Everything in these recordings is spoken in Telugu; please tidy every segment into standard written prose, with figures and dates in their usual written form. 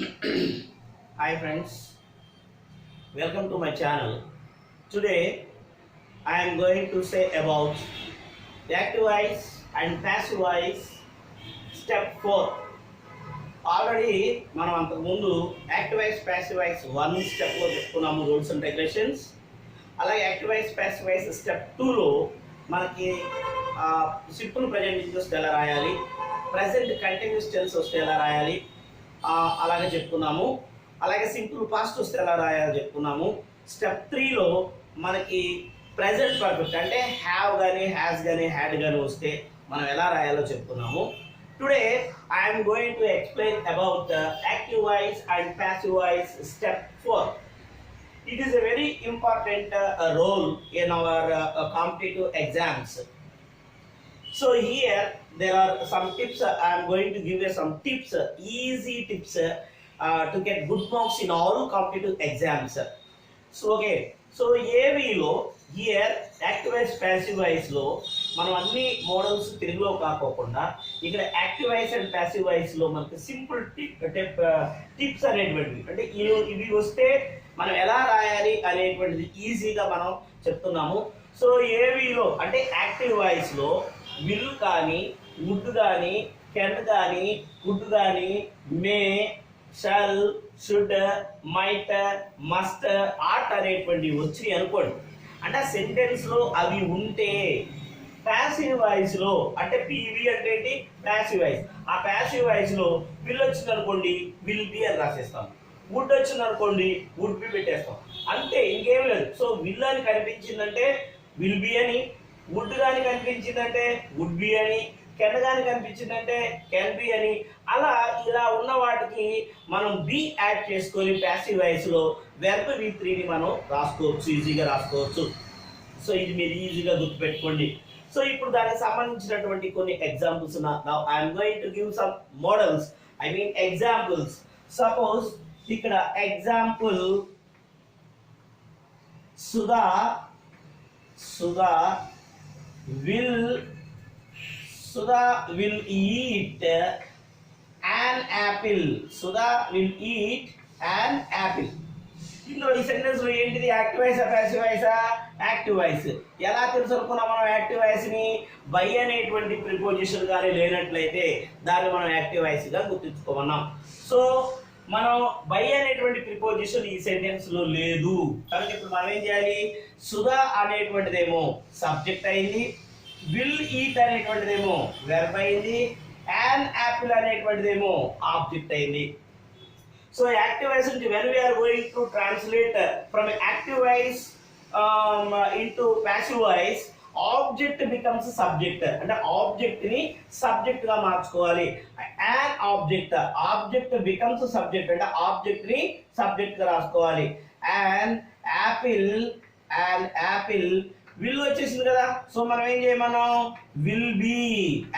Hi friends, welcome to my channel. Today I am going to say about the active voice and passive voice step 4. Already మనం అంతకు ముందు యాక్టివ్ వాయిస్ ప్యాసివ్ వాయిస్ 1 స్టెప్లో చెప్పుకున్నాము రూల్స్ అండ్ రెగ్యులేషన్స్. అలాగే active voice passive voice step 2లో మనకి సింపుల్ ప్రజెంట్ ఇంగ్లీష్ వస్తే ఎలా రాయాలి, ప్రజెంట్ కంటిన్యూస్ టెన్స్ వస్తే ఎలా రాయాలి అలాగే చెప్పుకున్నాము. అలాగే సింపుల్ పాస్ట్ వస్తే ఎలా రాయాలో చెప్పుకున్నాము. స్టెప్ 3లో మనకి ప్రెజెంట్ పర్ఫెక్ట్ అంటే హ్యావ్ కానీ హ్యాస్ కానీ హ్యాడ్ కానీ వస్తే మనం ఎలా రాయాలో చెప్పుకున్నాము. Today I'm going to explain about active voice and passive voice step 4. It is a very important role in our competitive exams. So here there are some tips. I am going to give you some tips, easy tips to get good marks in all competitive exams. So okay, so AVలో హియర్ యాక్టివ్ వాయిస్ ప్యాసివ్ వాయిస్లో మనం అన్ని మోడల్స్ తెలుగులో కాకోకుండా ఇక్కడ యాక్టివ్ వాయిస్ అండ్ ప్యాసివ్ వాయిస్లో మనకి సింపుల్ టిప్స్ అనేటువంటివి అంటే ఇవి వస్తే మనం ఎలా రాయాలి అనేటువంటిది ఈజీగా మనం చెప్తున్నాము. సో ఏవిలో అంటే యాక్టివ్ వాయిస్లో విల్ కానీ వుడ్ కానీ కెన్ కానీ వుడ్ కానీ మే షల్ షుడ్ మైట్ మస్ట్ ఆట్ అనేటువంటివి వచ్చి అనుకోండి. అంటే సెంటెన్స్లో అవి ఉంటే ప్యాసివ్ వాయిస్లో అంటే పివి అంటే ఏంటి ప్యాసివ్ వాయిస్, ఆ ప్యాసివ్ వాయిస్లో విల్ వచ్చింది అనుకోండి విల్ బి అని రాసేస్తాం, వుడ్ వచ్చింది అనుకోండి వుడ్ బి పెట్టేస్తాం, అంతే ఇంకేం లేదు. సో విల్ అని కనిపించిందంటే విల్ బి అని, వుడ్ కానీ కనిపించిందంటే వుడ్ బి అని, కెన్ కానీ కనిపించిందంటే కెన్ బి అని, అలా ఇలా ఉన్న వాటికి మనం బి యాడ్ చేసుకొని ప్యాసివ్ వాయిస్లో వెర్బ్ V3ని మనం రాసుకోవచ్చు, ఈజీగా రాసుకోవచ్చు. సో ఇది మీరు ఈజీగా గుర్తుపెట్టుకోండి. సో ఇప్పుడు దానికి సంబంధించినటువంటి కొన్ని examples now I'm going to give some models, I mean examples. Suppose ఇక్కడ example Sudha will eat an apple. Sudha will eat an apple. ఇందులో ఈ సెంటెన్స్ లో ఏంటిది యాక్టివ్ వాయిసా ప్యాసివ్ వాయిసా? Active voice. ఎలా తెలుసుకున్నాం మనం యాక్టివ్ వాయిస్ ని? బై అనేటువంటి ప్రిపోజిషన్ కానీ లేనట్లయితే దాన్ని మనం యాక్టివ్ వాయిస్ గా గుర్తుంచుకోమన్నాం. సో మనం బై అనేటువంటి ప్రిపోజిషన్ ఈ సెంటెన్స్ లో లేదు కనుక ఇప్పుడు మనం ఏం చేయాలి? సుధా అనేటువంటిదేమో సబ్జెక్ట్ అయింది, విల్ ఈట్ అనేటువంటిదేమో వెర్బ్ అయింది, యాన్ యాపిల్ అనేటువంటిదేమో ఆబ్జెక్ట్ అయింది. సో యాక్టివ్ వాయిస్ నుంచి when we are going to translate from active voice into passive voice, object becomes subject అంటే ఆబ్జెక్ట్ ని సబ్జెక్ట్ గా మార్చుకోవాలి. యాన్ ఆబ్జెక్ట్ బికమ్స్ సబ్జెక్ట్ అంటే ఆబ్జెక్ట్ ని సబ్జెక్ట్ గా రాసుకోవాలి. యాన్ యాపిల్ విల్ వచ్చేసింది కదా, సో మనం ఏం చేయమనం? Will be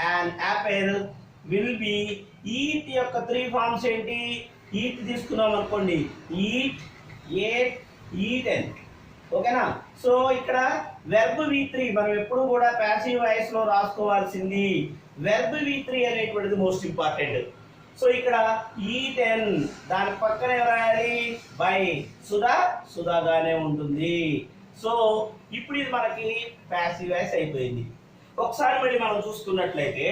an apple will be. Eat యొక్క 3 ఫార్మ్స్ ఏంటి? ఈట్ తీసుకున్నాం అనుకోండి ఈట్, ఏట్, ఈటెన్, ఓకేనా? సో ఇక్కడ వెర్బ్ V3 మనం ఎప్పుడు కూడా ప్యాసివ్ వాయిస్ లో రాసుకోవాల్సింది వెర్బ్ V3 అనేటువంటిది మోస్ట్ ఇంపార్టెంట్. సో ఇక్కడ ఈటెన్ దాని పక్కనే రాయాలి బై, సుధాగానే ఉంటుంది. సో ఇప్పుడు ఇది మనకి ప్యాసివ్ వాయిస్ అయిపోయింది. ఒకసారి మళ్ళీ మనం చూసుకున్నట్లయితే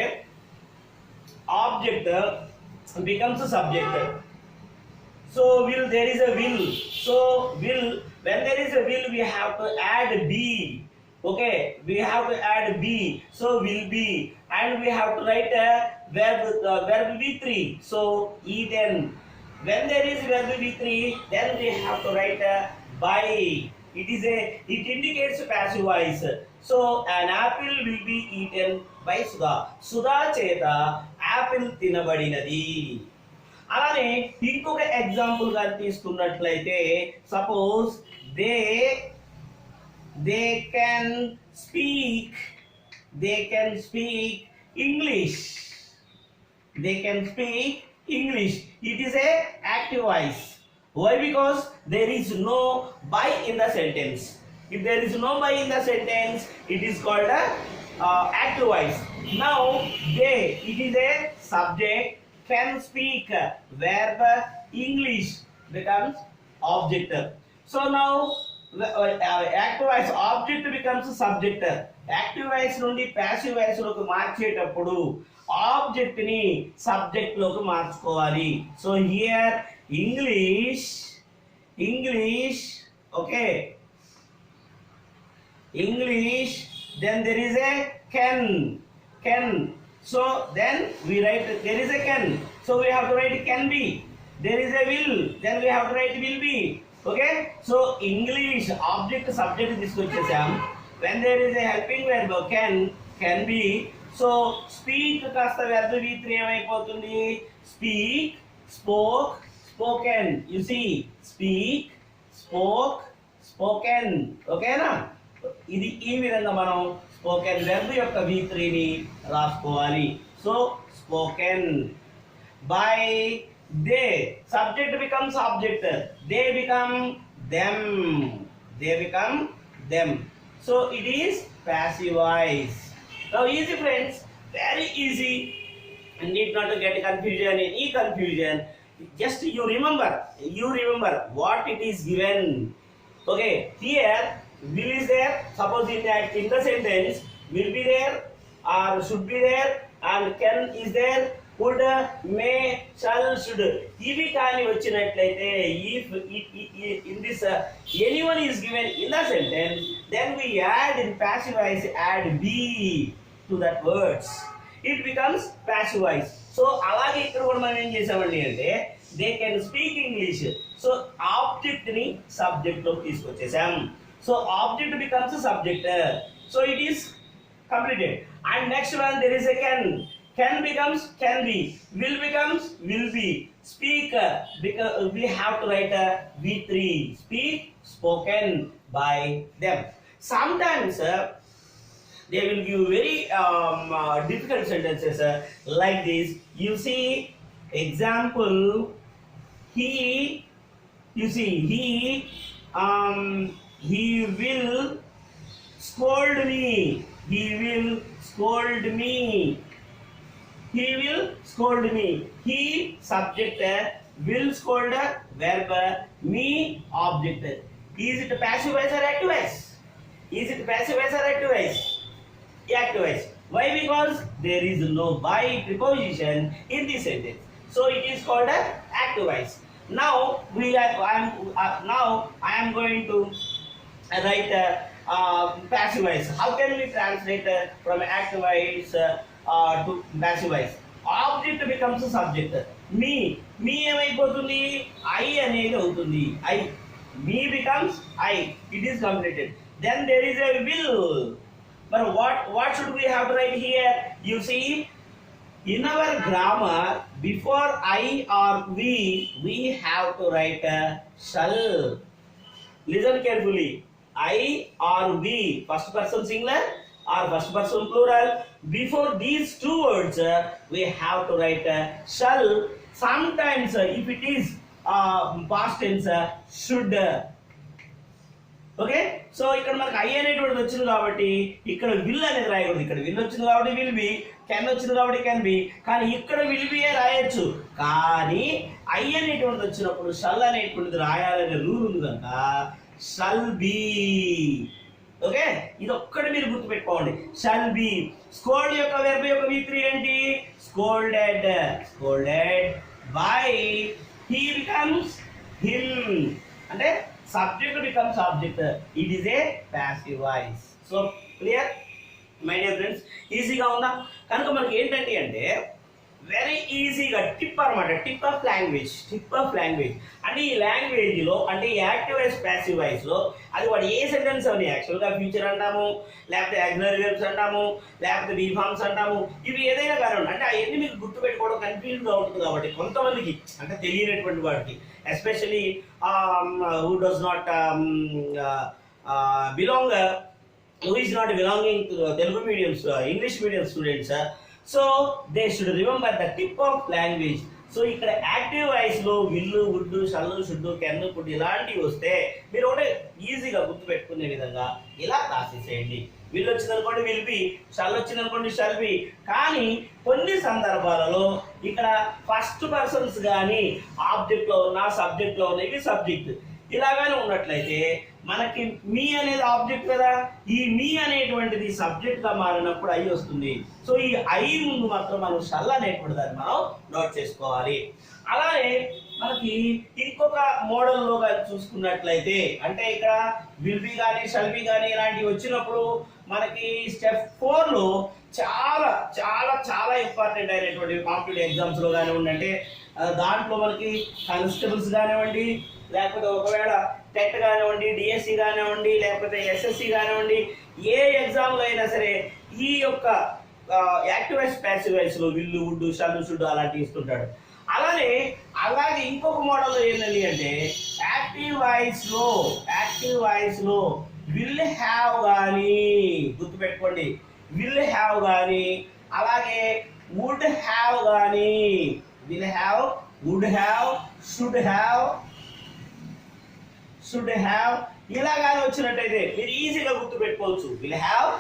object becomes subject. So there is a will. So when there is a will we have to add be. Okay, we have to add be. So will be, and we have to write a verb V3. So eaten. When there is verb V3, then we have to write a by. It indicates passive voice. So an apple will be eaten by Sudha. Sudha cheta apple tinabadinadi. అలానే ఇంకొక ఎగ్జాంపుల్ గా తీసుకున్నట్లయితే suppose they can speak English. It is a active voice. Why? Because there is no by in the sentence. If there is no by in the sentence it is called active voice. Now it is a subject, can speak, verb English becomes object. So now active voice object becomes subject. Active voice నుండి ప్యాసివ్ వాయిస్ లోకి మార్చేటప్పుడు ఆబ్జెక్ట్ ని సబ్జెక్ట్ లోకి మార్చుకోవాలి. So here English okay, English, then there is a can. So then we write there is a can. So we have to write can be. There is a will. Then we have to write will be. Okay. So English object subject తీసుకొచ్చేసాం. When there is a helping verb can be. So speak కాస్త verb v3 ఏమైపోతుంది? Speak, spoke, spoken. You see, speak, spoke, spoken. Okay na? ఇది ఈ విధంగా మనం స్పోకెన్ వెర్బ్ యొక్క v3 ని రాసుకోవాలి. So spoken by they, subject becomes object, they become them. So it is passive voice. Now easy friends, very easy, and need not to get confusion. Any confusion, just you remember what it is given. Okay, here will is there, suppose in the sentence will be there or should be there, and can is there, could, may, shall, should. ఇవి కానీ వచ్చినట్లయితే if in this anyone is given in the sentence, then we add in passive voice, add be to that words, it becomes passive voice. So అలాగే ఇక్కడ కూడా మనం ఏం చేసామండి అంటే they can speak English. So object ని సబ్జెక్ట్ లోకి తీసుకొచ్చేసాం. So object becomes a subject. So it is completed. And next one there is a can. Can becomes can be. Will becomes will be. Speak because we have to write a v3. Speak, spoken by them. Sometimes they will give very difficult sentences like this. You see example. He will scold me. He will scold me. He subject, will scold verb, me object. Is it passive voice or active voice? Active voice. Why? Because there is no by preposition in this sentence. So it is called active voice. Now I am going to write passive voice. How can we translate from active voice to passive voice? Object becomes a subject. Me ఏమైపోతుంది? I అనేది అవుతుంది. Me becomes I. It is completed. Then there is a will. But what should we have to write here? You see, in our grammar, before I or we have to write shall. Listen carefully. I or we, first person singular or first person plural, before these two words we have to write shall. Sometimes if it is past tense, should. Okay, so ఇక్కడ మనకు ఐ అనేటువంటిది వచ్చింది కాబట్టి ఇక్కడ విల్ అనేది రాయకూడదు. ఇక్కడ విల్ వచ్చింది కాబట్టి విల్ బి, కెన్ వచ్చింది కాబట్టి కెన్ బి, కానీ ఇక్కడ విల్ బి రాయొచ్చు. కానీ ఐ అనేటువంటిది వచ్చినప్పుడు షల్ అనేటువంటిది రాయాలనే రూల్ ఉంది కనుక షల్ బి. ఓకే, ఇది ఒక్కటి మీరు గుర్తుపెట్టుకోండి, షల్ బి. స్కోల్డ్ యొక్క వెర్బ్ యొక్క v3 ఏంటి? Scolded by. He becomes him, అంటే subject becomes object. It is a passive voice. So clear my dear friends? ఈజీగా ఉందా? కనుక మనకి ఏంటంటే అంటే వెరీ ఈజీగా టిప్ అనమాట, టిప్ ఆఫ్ లాంగ్వేజ్ అంటే ఈ లాంగ్వేజ్ లో అంటే యాక్టివ్ వాయిస్ ప్యాసివ్ వాయిస్ లో అది వాడు ఏ సెంటెన్స్ అని యాక్చువల్గా ఫ్యూచర్ అంటాము, లేకపోతే ఆక్సిలరీ వెర్బ్స్ అంటాము, లేకపోతే బీ ఫార్మ్స్ అంటాము, ఇవి ఏదైనా కారణం అంటే అవన్నీ మీకు గుర్తుపెట్టుకోవడం కన్ఫ్యూజ్గా ఉంటుంది. కాబట్టి కొంతమందికి అంటే తెలియనటువంటి వాడికి, especially who does not belong, who is not belonging to Telugu medium, English medium students, so they should remember the tip of language. So ఇక్కడ యాక్టివ్ వాయిస్ లో విల్లు, వుడ్, షల్లు, షుడ్, కెన్, కుడ్ ఇలాంటివి వస్తే మీరు ఒకటే ఈజీగా గుర్తు గుర్తుపెట్టుకునే విధంగా ఇలా రాసేసేయండి. విల్ వచ్చిందనుకోండి విల్ బి, షల్ వచ్చిందనుకోండి షల్ బి. కానీ కొన్ని సందర్భాలలో ఇక్కడ ఫస్ట్ పర్సన్స్ కానీ ఆబ్జెక్ట్లో ఉన్న సబ్జెక్ట్లో ఉన్న ఇవి సబ్జెక్ట్ ఇలాగానే ఉన్నట్లయితే మనకి మీ అనేది ఆబ్జెక్ట్ కదా, ఈ మీ అనేటువంటిది సబ్జెక్ట్ గా మారినప్పుడు ఐ వస్తుంది. సో ఈ ఐ ముందు మాత్రం మనం షల్ అనేటువంటి దాన్ని మనం నోట్ చేసుకోవాలి. అలానే మనకి ఇంకొక మోడల్లో చూసుకున్నట్లయితే అంటే ఇక్కడ విల్ బి కానీ షల్ బి కానీ ఇలాంటివి వచ్చినప్పుడు మనకి స్టెప్ 4 లో చాలా చాలా చాలా ఇంపార్టెంట్ అయినటువంటి కాంపిటేటివ్ ఎగ్జామ్స్ లో కానివ్వండి, అంటే దాంట్లో మనకి కానిస్టేబుల్స్ కానివ్వండి, లేకపోతే ఒకవేళ టెట్ కానివ్వండి, డిఎస్సి కానివ్వండి, లేకపోతే ఎస్ఎస్సి కానివ్వండి, ఏ ఎగ్జామ్లో అయినా సరే ఈ యొక్క యాక్టివ్ వాయిస్ ప్యాసివ్ వాయిస్ లో విల్లు వుడ్ షల్ షుడ్ అలాంటివి ఇస్తుంటాడు. అలాగే ఇంకొక మోడల్లో ఏంటండి అంటే యాక్టివ్ వాయిస్ లో విల్ హ్యావ్ కానీ గుర్తుపెట్టుకోండి, విల్ హ్యావ్ కానీ అలాగే వుడ్ హ్యావ్ కానీ, will have, would have, should have ఇలాగానే వచ్చినట్టయితే మీరు ఈజీగా గుర్తుపెట్టుకోవచ్చు. Will have,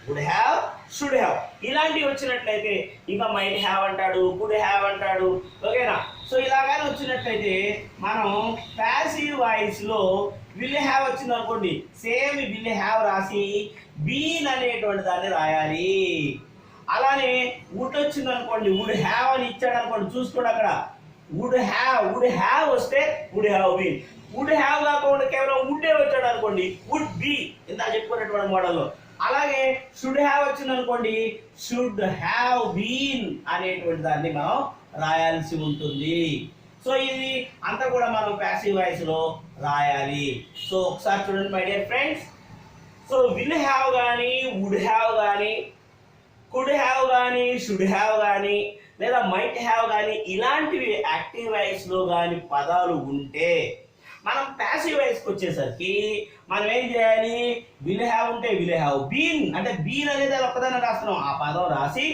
would have, should have ఇలాంటివి వచ్చినట్లయితే ఇంకా మైట్ హ్యావ్ అంటాడు, కుడ్ హ్యావ్ అంటాడు, ఓకేనా. సో ఇలాగానే వచ్చినట్లయితే మనం ప్యాసివ్ వాయిస్ లో విల్ హ్యావ్ వచ్చింది అనుకోండి, సేమ్ విల్ హ్యావ్ రాసి బీన్ అనేటువంటి దాన్ని రాయాలి. అలానే వుడ్ వచ్చింది అనుకోండి, వుడ్ హ్యావ్ అని ఇచ్చాడు అనుకోండి, చూసుకోండి అక్కడ వుడ్ హ్యావ్ వస్తే would have been, would have కాకుండా కేవలం వుడ్ వచ్చాడు అనుకోండి వుడ్ బి, ఇంత చెప్పుకున్నటువంటి మోడల్లో. అలాగే షుడ్ హ్యావ్ వచ్చింది అనుకోండి, షుడ్ హ్యావ్ బీన్ అనేటువంటి దాన్ని మనం రాయాల్సి ఉంటుంది. సో ఇది అంతా కూడా మనం ప్యాసివ్ వాయిస్ లో రాయాలి. సో ఒకసారి చూడండి my dear friends. So will have కానీ, వుడ్ హ్యావ్ కానీ, కుడ్ హ్యావ్ కానీ, షుడ్ హ్యావ్ కానీ లేదా మైట్ హ్యావ్ కానీ ఇలాంటివి యాక్టివ్ వాయిస్ లో కానీ పదాలు ఉంటే మనం ప్యాసివ్ వాయిస్కి వచ్చేసరికి మనం ఏం చేయాలి, విల్ హ్యావ్ ఉంటే విల్ హ్యావ్ బీన్ అంటే బీన్ అనేది ఒక్కదాన్ని రాస్తున్నాం, ఆ పదం రాసి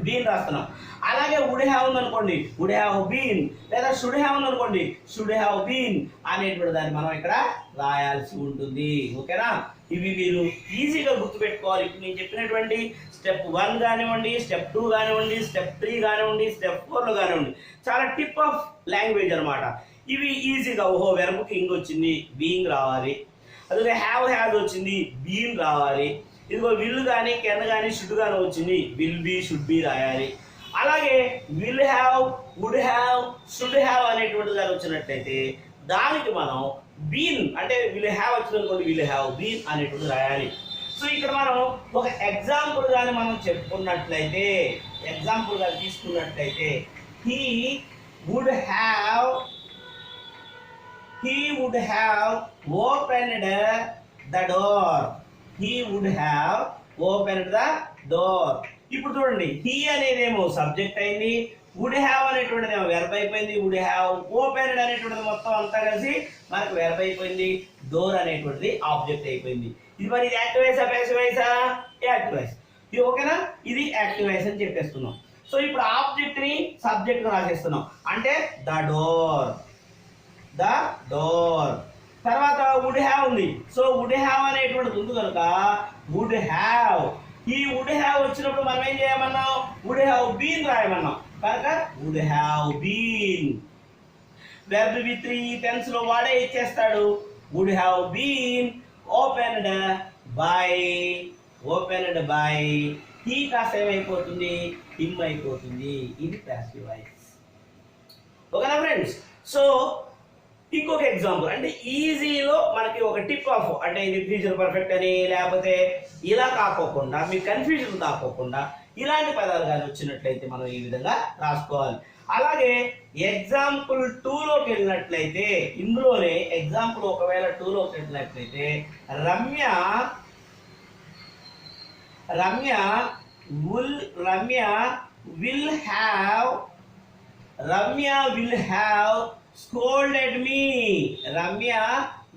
బీన్ రాస్తున్నాం. అలాగే వుడ్ హ్యావ్ ఉందనుకోండి వుడ్ హ్యావ్ బీన్, లేదా షుడ్ హ్యావ్ ఉందనుకోండి షుడ్ హ్యావ్ బీన్ అనేటువంటి దాన్ని మనం ఇక్కడ రాయాల్సి ఉంటుంది. ఓకేనా, ఇవి మీరు ఈజీగా గుర్తుపెట్టుకోవాలి. ఇప్పుడు నేను చెప్పినటువంటి స్టెప్ 1 కానివ్వండి, స్టెప్ 2 కానివ్వండి, స్టెప్ 3 కానివ్వండి, స్టెప్ 4లో కానివ్వండి, చాలా టిప్ ఆఫ్ లాంగ్వేజ్ అనమాట. ఇవి ఈజీగా ఓహో వెర్బ్కి ఇంగ్ వచ్చింది బీయింగ్ రావాలి, అదే హ్యావ్ వచ్చింది బీన్ రావాలి, ఇదిగో విల్ కానీ కెన్ కానీ షుడ్ కానీ వచ్చింది విల్ బి షుడ్ బి రాయాలి. అలాగే will have, would have, should have అనేటువంటి దాని వచ్చినట్లయితే దానికి మనం బీన్ అంటే విల్ హ్యావ్ వచ్చిందనుకోండి విల్ హ్యావ్ బీన్ అనేటువంటి రాయాలి. సో ఇక్కడ మనం ఒక ఎగ్జాంపుల్ కానీ మనం చెప్పుకున్నట్లయితే, ఎగ్జాంపుల్ కానీ తీసుకున్నట్లయితే he would have opened the door. He would have opened the door. ఇప్పుడు చూడండి హీ అనేదేమో సబ్జెక్ట్ అయింది, వుడ్ హ్యావ్ అనేటువంటిది ఏమో వెర్బ్ అయిపోయింది, వుడ్ హ్యావ్ ఓపెన్డ్ అనేటువంటిది మొత్తం అంతా కలిసి మనకు వెర్బ్ అయిపోయింది, డోర్ అనేటువంటిది ఆబ్జెక్ట్ అయిపోయింది. ఇది మరి ఇది యాక్టివ్ వాయిసా ప్యాసివ్ వాయిసా? Active voice. ఇది ఓకేనా, ఇది యాక్టివ్ వాయిస్ అని చెప్పేస్తున్నాం. సో ఇప్పుడు ఆబ్జెక్ట్ ని సబ్జెక్ట్ రాసేస్తున్నాం అంటే ద డోర్. తర్వాత వుడ్ హ్యావ్ ఉంది, సో వుడ్ హ్యావ్ అనేటువంటిది ఉంది కనుక వుడ్ హ్యావ్, ఈ వుడ్ హ్యావ్ వచ్చినప్పుడు మనం ఏం చేయమన్నాం, వుడ్ హ్యావ్ బీన్ రాయమన్నాం కనుక would have been. Verb with 3 tense లో వాడే ఇచ్చేస్తాడు, వుడ్ హ్యావ్ బీన్ ఓపెన్డ్ బై, హీ కాస్త ఏమైపోతుంది హిమ్ అయిపోతుంది. ఇది ప్యాసివ్ వాయిస్. ఓకేనా ఫ్రెండ్స్. సో ఇంకొక ఎగ్జాంపుల్ అంటే ఈజీలో మనకి ఒక టిప్ ఆఫ్ అంటే ఇది ఫ్యూచర్ పర్ఫెక్ట్ అని లేకపోతే ఇలా కాకోకుండా మీకు కన్ఫ్యూజన్ కాకోకుండా ఇలాంటి పదాలు కానీ వచ్చినట్లయితే మనం ఈ విధంగా రాసుకోవాలి. అలాగే ఎగ్జాంపుల్ 2లోకి వెళ్ళినట్లయితే ఇందులోనే ఎగ్జాంపుల్ ఒకవేళ 2లోకి వెళ్ళినట్లయితే Ramya will have scolded me. Ramya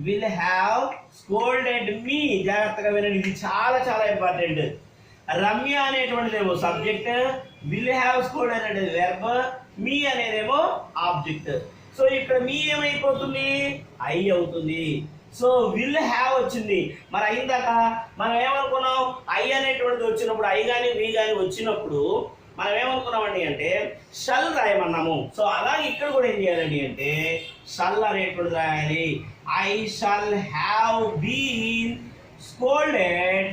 will have scolded me. జాగ్రత్తగా వినండి, ఇది చాలా చాలా ఇంపార్టెంట్. రమ్య అనేటువంటిదేమో సబ్జెక్ట్, will have scolded అనేది వెర్బ్, మీ అనేదేమో ఆబ్జెక్ట్. సో ఇక్కడ మీ ఏమైపోతుంది ఐ అవుతుంది. సో విల్ హ్యావ్ వచ్చింది. మరి అయిందాక మనం ఏమనుకున్నాం, ఐ అనేటువంటిది వచ్చినప్పుడు, ఐ కానీ వి కానీ వచ్చినప్పుడు మనం ఏమనుకున్నామండి అంటే షల్ రాయమన్నాము. సో అలాగే ఇక్కడ కూడా ఏం చేయాలండి అంటే షల్ అనేటువంటిది రాయాలి. I shall have been scolded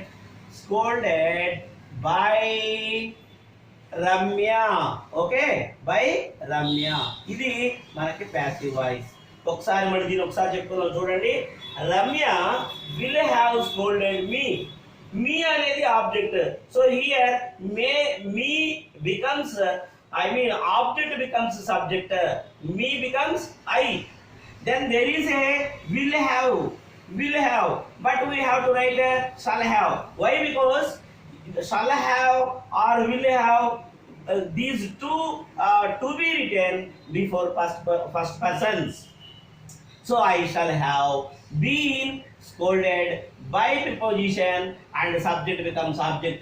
by Ramya. Okay, by Ramya. ఇది మనకి ప్యాసివ్ వాయిస్. ఒకసారి మళ్ళీ దీన్ని ఒకసారి చెప్పుకున్నాం చూడండి. Ramya will have scolded me. Me అనేది object. So here me becomes object becomes subject, me becomes I. Then there is a will have, but we have to write shall have. Why? Because shall have or will have, these two to be written before first persons. So I shall have been scolded by preposition and subject becomes object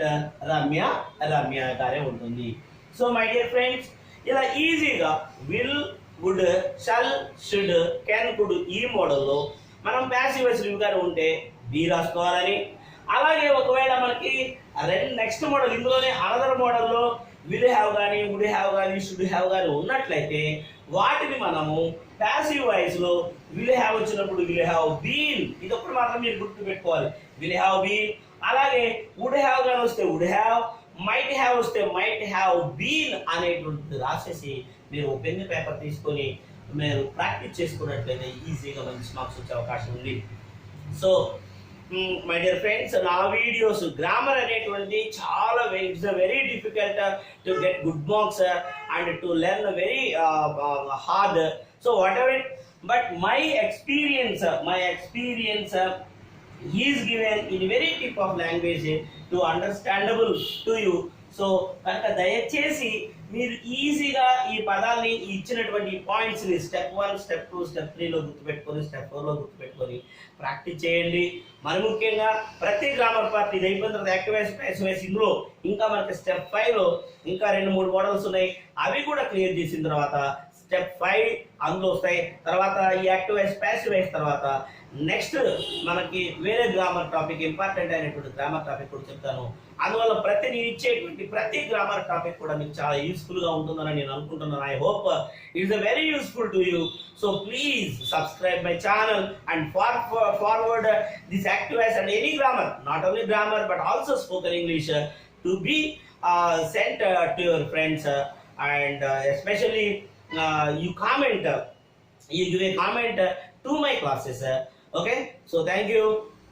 Ramya గారే ఉంటుంది. So my dear friends, ఇలా ఈజీగా will, would, shall, should, can, could ఈ మోడల్లో మనం ప్యాసివ్ వాయిస్ గానే ఉంటే బి రాసుకోవాలని. అలాగే ఒకవేళ మనకి నెక్స్ట్ మోడల్ ఇందులోనే అనదర్ మోడల్లో విల్ హ్యావ్ కానీ వుడ్ హ్యావ్ కానీ షుడ్ హ్యావ్ కానీ ఉన్నట్లయితే వాటిని మనము ప్యాసివ్ వాయిస్ లో విల్ హ్యావ్ వచ్చినప్పుడు విల్ హ్యావ్ బీన్, ఇది ఒకటి మాత్రం మీరు గుర్తు పెట్టుకోవాలి, విల్ హ్యావ్ బీన్. అలాగే వుడ్ హ్యావ్ కానీ వస్తే వుడ్ హ్యావ్, మైట్ హ్యావ్ వస్తే మైట్ హ్యావ్ బీన్ అనేటువంటిది రాసేసి మీరు పెన్ పేపర్ తీసుకొని మీరు ప్రాక్టీస్ చేసుకున్నట్లయితే ఈజీగా మంచి మార్క్స్ వచ్చే అవకాశం ఉంది. సో మై డియర్ ఫ్రెండ్స్, నా వీడియోస్ గ్రామర్ అనేటువంటి చాలా it's very difficult to get good marks and to learn very hard. So what ever it, but my experience is given in very tip of language to understandable to you. So కనుక దయచేసి మీరు ఈజీగా ఈ పదాలని ఇచ్చినటువంటి పాయింట్స్ని స్టెప్ 1, స్టెప్ 2, స్టెప్ 3లో గుర్తుపెట్టుకొని స్టెప్ 4లో గుర్తుపెట్టుకొని ప్రాక్టీస్ చేయండి. మరి ముఖ్యంగా ప్రతి గ్రామర్ పార్ట్ ఇది అయిపోయిన తర్వాత యాక్టివ్ వాయిస్, ప్యాసివ్ వాయిస్, ఇందులో ఇంకా మనకి స్టెప్ 5లో ఇంకా 2-3 మోడల్స్ ఉన్నాయి. అవి కూడా క్లియర్ చేసిన తర్వాత స్టెప్ 5 అందులో వస్తాయి. తర్వాత ఈ యాక్టివ్ వాయిస్, ప్యాసివ్ వాయిస్ తర్వాత నెక్స్ట్ మనకి వేరే గ్రామర్ టాపిక్, ఇంపార్టెంట్ అయినటువంటి గ్రామర్ టాపిక్ కూడా చెప్తాను. అందువల్ల నేను ఇచ్చేటువంటి ప్రతి గ్రామర్ టాపిక్ కూడా మీకు చాలా యూస్ఫుల్ గా ఉంటుందని నేను అనుకుంటున్నాను. I hope it's very useful to you. So please subscribe my channel and forward this active voice and any grammar, not only grammar but also spoken English to be sent to your friends and especially you give a comment to my classes. Okay, so thank you.